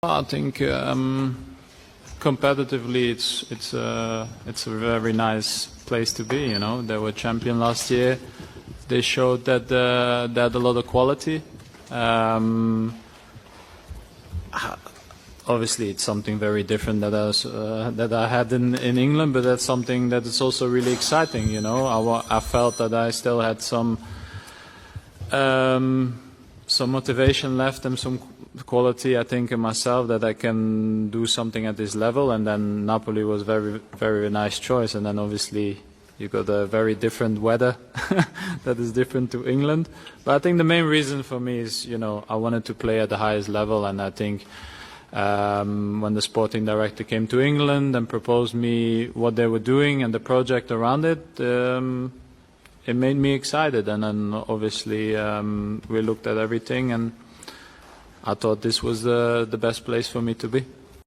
I think competitively, it's a very nice place to be. You know, they were champion last year. They showed that they had a lot of quality. Obviously, it's something very different that I had in England, but that's something that is also really exciting. You know, I felt that I still had some motivation left and some quality, I think, in myself that I can do something at this level. And then Napoli was very, very nice choice. And then obviously you got a very different weather that is different to England. But I think the main reason for me is, you know, I wanted to play at the highest level. And I think when the sporting director came to England and proposed me what they were doing and the project around it, it made me excited. And then obviously we looked at everything and I thought this was the best place for me to be.